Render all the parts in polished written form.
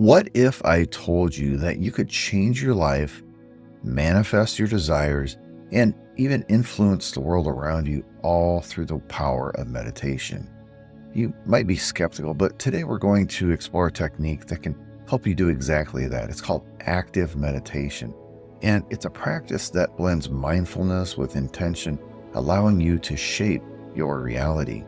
What if I told you that you could change your life, manifest your desires, and even influence the world around you all through the power of meditation? You might be skeptical, but today we're going to explore a technique that can help you do exactly that. It's called active meditation, and it's a practice that blends mindfulness with intention, allowing you to shape your reality.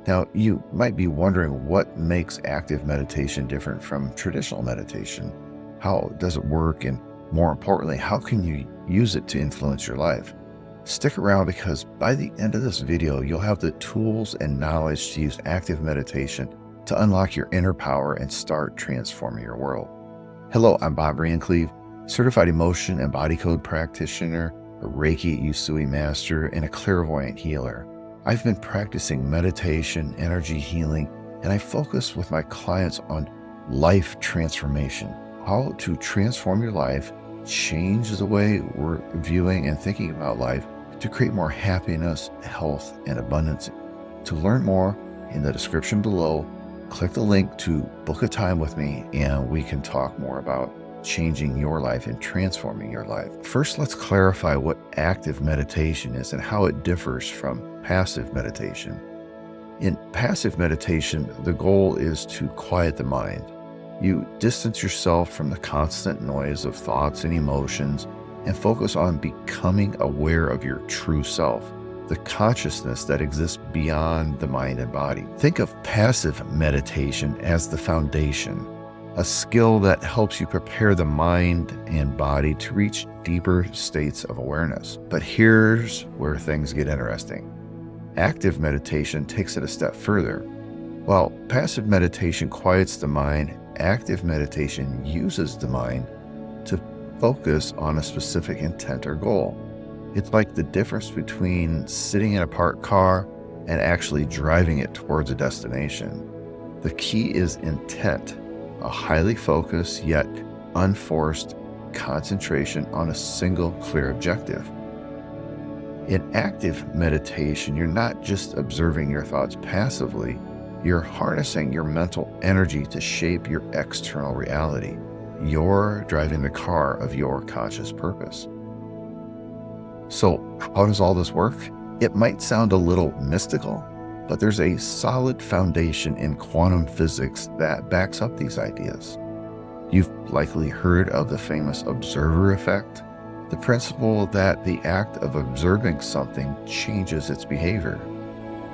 Now, you might be wondering what makes active meditation different from traditional meditation. How does it work? And more importantly, how can you use it to influence your life? Stick around because by the end of this video, you'll have the tools and knowledge to use active meditation to unlock your inner power and start transforming your world. Hello, I'm Bob Randklev, certified emotion and body code practitioner, a Reiki Usui master, and a clairvoyant healer. I've been practicing meditation, energy healing, and I focus with my clients on life transformation, how to transform your life, change the way we're viewing and thinking about life to create more happiness, health, and abundance. To learn more, in the description below, click the link to book a time with me and we can talk more about changing your life and transforming your life. First, let's clarify what active meditation is and how it differs from passive meditation. In passive meditation, the goal is to quiet the mind. You distance yourself from the constant noise of thoughts and emotions and focus on becoming aware of your true self, the consciousness that exists beyond the mind and body. Think of passive meditation as the foundation, a skill that helps you prepare the mind and body to reach deeper states of awareness. But here's where things get interesting. Active meditation takes it a step further. While passive meditation quiets the mind, active meditation uses the mind to focus on a specific intent or goal. It's like the difference between sitting in a parked car and actually driving it towards a destination. The key is intent, a highly focused yet unforced concentration on a single clear objective. In active meditation, you're not just observing your thoughts passively, you're harnessing your mental energy to shape your external reality. You're driving the car of your conscious purpose. So, how does all this work? It might sound a little mystical, but there's a solid foundation in quantum physics that backs up these ideas. You've likely heard of the famous observer effect, the principle that the act of observing something changes its behavior.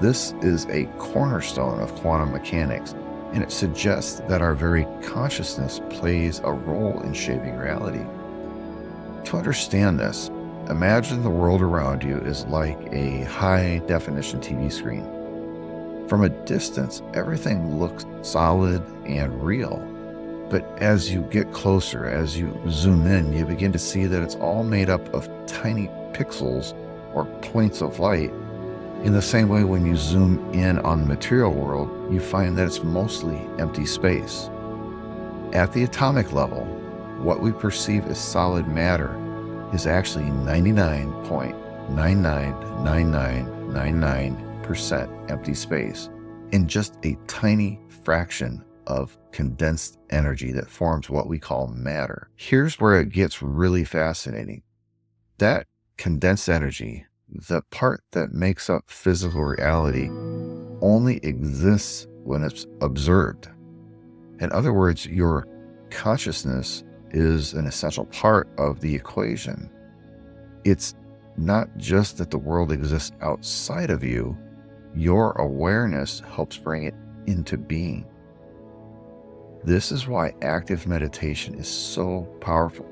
This is a cornerstone of quantum mechanics, and it suggests that our very consciousness plays a role in shaping reality. To understand this, imagine the world around you is like a high-definition TV screen. From a distance, everything looks solid and real. But as you get closer, as you zoom in, you begin to see that it's all made up of tiny pixels or points of light. In the same way, when you zoom in on the material world, you find that it's mostly empty space. At the atomic level, what we perceive as solid matter is actually 99.999999% empty space in just a tiny fraction of condensed energy that forms what we call matter. Here's where it gets really fascinating. That condensed energy, the part that makes up physical reality, only exists when it's observed. In other words, your consciousness is an essential part of the equation. It's not just that the world exists outside of you, your awareness helps bring it into being. This is why active meditation is so powerful.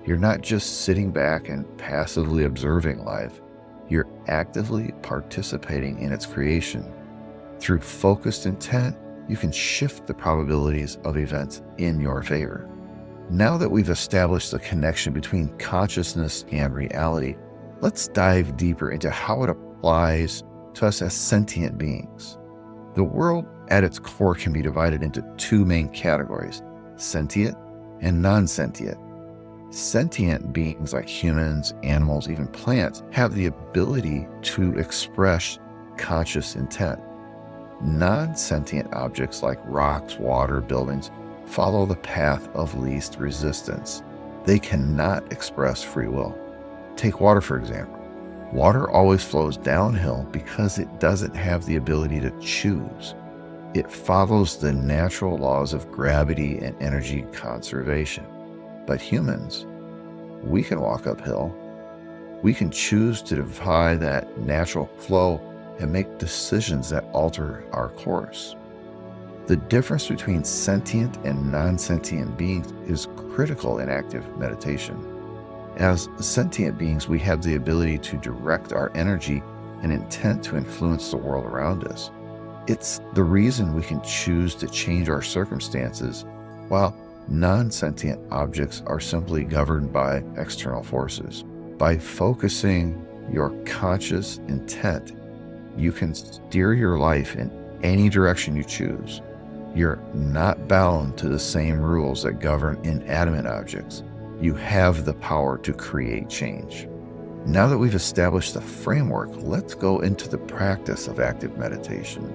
You're not just sitting back and passively observing life. You're actively participating in its creation. Through focused intent, you can shift the probabilities of events in your favor. Now that we've established the connection between consciousness and reality, let's dive deeper into how it applies to us as sentient beings. The world at its core can be divided into two main categories, sentient and non-sentient. Sentient beings like humans, animals, even plants have the ability to express conscious intent. Non-sentient objects like rocks, water, buildings follow the path of least resistance. They cannot express free will. Take water, for example. Water always flows downhill because it doesn't have the ability to choose. It follows the natural laws of gravity and energy conservation. But humans, we can walk uphill. We can choose to defy that natural flow and make decisions that alter our course. The difference between sentient and non-sentient beings is critical in active meditation. As sentient beings, we have the ability to direct our energy and intent to influence the world around us. It's the reason we can choose to change our circumstances, while non-sentient objects are simply governed by external forces. By focusing your conscious intent, you can steer your life in any direction you choose. You're not bound to the same rules that govern inanimate objects. You have the power to create change. Now that we've established the framework, let's go into the practice of active meditation.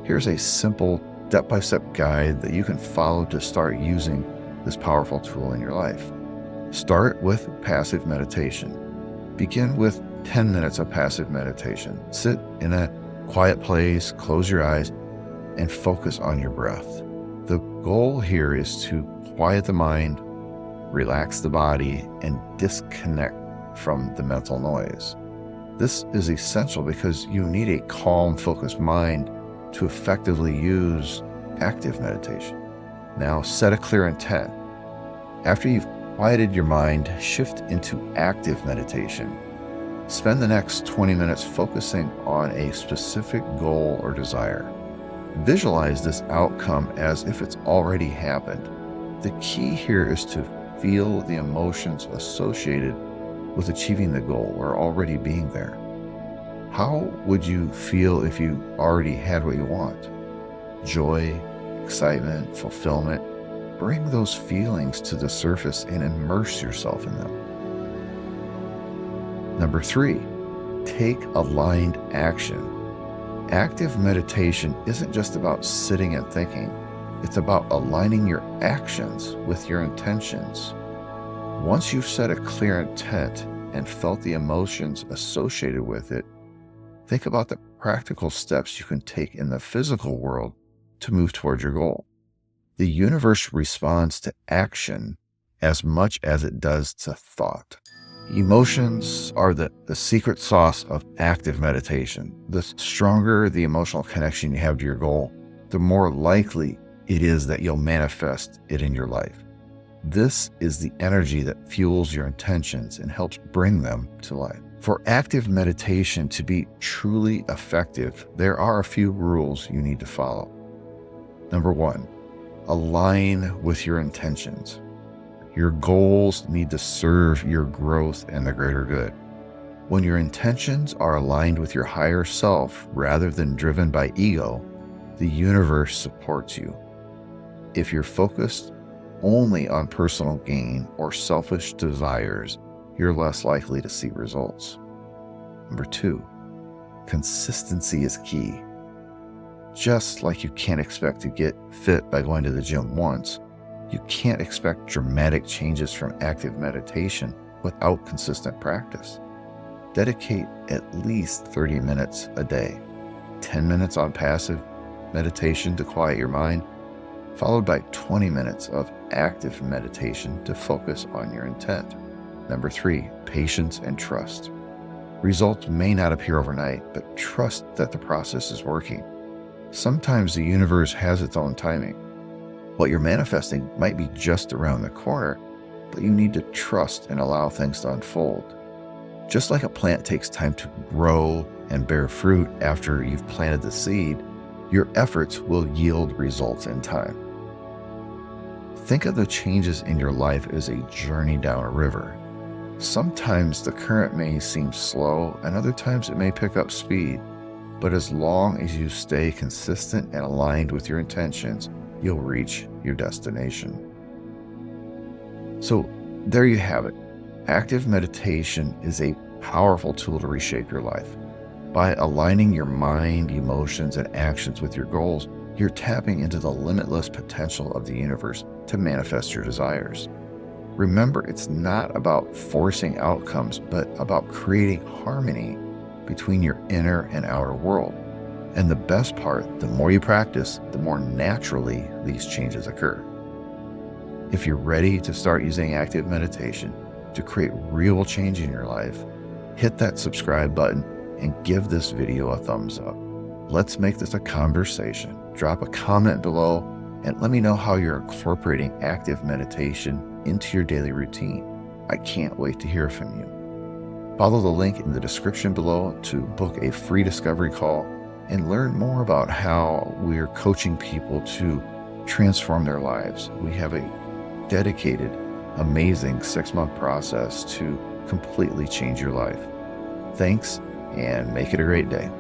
Here's a simple step-by-step guide that you can follow to start using this powerful tool in your life. Start with passive meditation. Begin with 10 minutes of passive meditation. Sit in a quiet place, close your eyes, and focus on your breath. The goal here is to quiet the mind, relax the body, and disconnect from the mental noise. This is essential because you need a calm, focused mind to effectively use active meditation. Now set a clear intent. After you've quieted your mind, shift into active meditation. Spend the next 20 minutes focusing on a specific goal or desire. Visualize this outcome as if it's already happened. The key here is to feel the emotions associated with achieving the goal or already being there. How would you feel if you already had what you want? Joy, excitement, fulfillment. Bring those feelings to the surface and immerse yourself in them. Number 3, take aligned action. Active meditation isn't just about sitting and thinking. It's about aligning your actions with your intentions. Once you've set a clear intent and felt the emotions associated with it, think about the practical steps you can take in the physical world to move towards your goal. The universe responds to action as much as it does to thought. Emotions are the secret sauce of active meditation. The stronger the emotional connection you have to your goal, the more likely it is that you'll manifest it in your life. This is the energy that fuels your intentions and helps bring them to life. For active meditation to be truly effective, there are a few rules you need to follow. Number 1, align with your intentions. Your goals need to serve your growth and the greater good. When your intentions are aligned with your higher self rather than driven by ego, the universe supports you. If you're focused only on personal gain or selfish desires, you're less likely to see results. Number 2, consistency is key. Just like you can't expect to get fit by going to the gym once, you can't expect dramatic changes from active meditation without consistent practice. Dedicate at least 30 minutes a day, 10 minutes on passive meditation to quiet your mind, followed by 20 minutes of active meditation to focus on your intent. Number 3, patience and trust. Results may not appear overnight, but trust that the process is working. Sometimes the universe has its own timing. What you're manifesting might be just around the corner, but you need to trust and allow things to unfold. Just like a plant takes time to grow and bear fruit after you've planted the seed, your efforts will yield results in time. Think of the changes in your life as a journey down a river. Sometimes the current may seem slow, and other times it may pick up speed. But as long as you stay consistent and aligned with your intentions, you'll reach your destination. So there you have it. Active meditation is a powerful tool to reshape your life. By aligning your mind, emotions, and actions with your goals, you're tapping into the limitless potential of the universe to manifest your desires. Remember, it's not about forcing outcomes, but about creating harmony between your inner and outer world. And the best part, the more you practice, the more naturally these changes occur. If you're ready to start using active meditation to create real change in your life, hit that subscribe button and give this video a thumbs up. Let's make this a conversation. Drop a comment below and let me know how you're incorporating active meditation into your daily routine. I can't wait to hear from you. Follow the link in the description below to book a free discovery call and learn more about how we're coaching people to transform their lives. We have a dedicated, amazing 6-month process to completely change your life. Thanks, and make it a great day.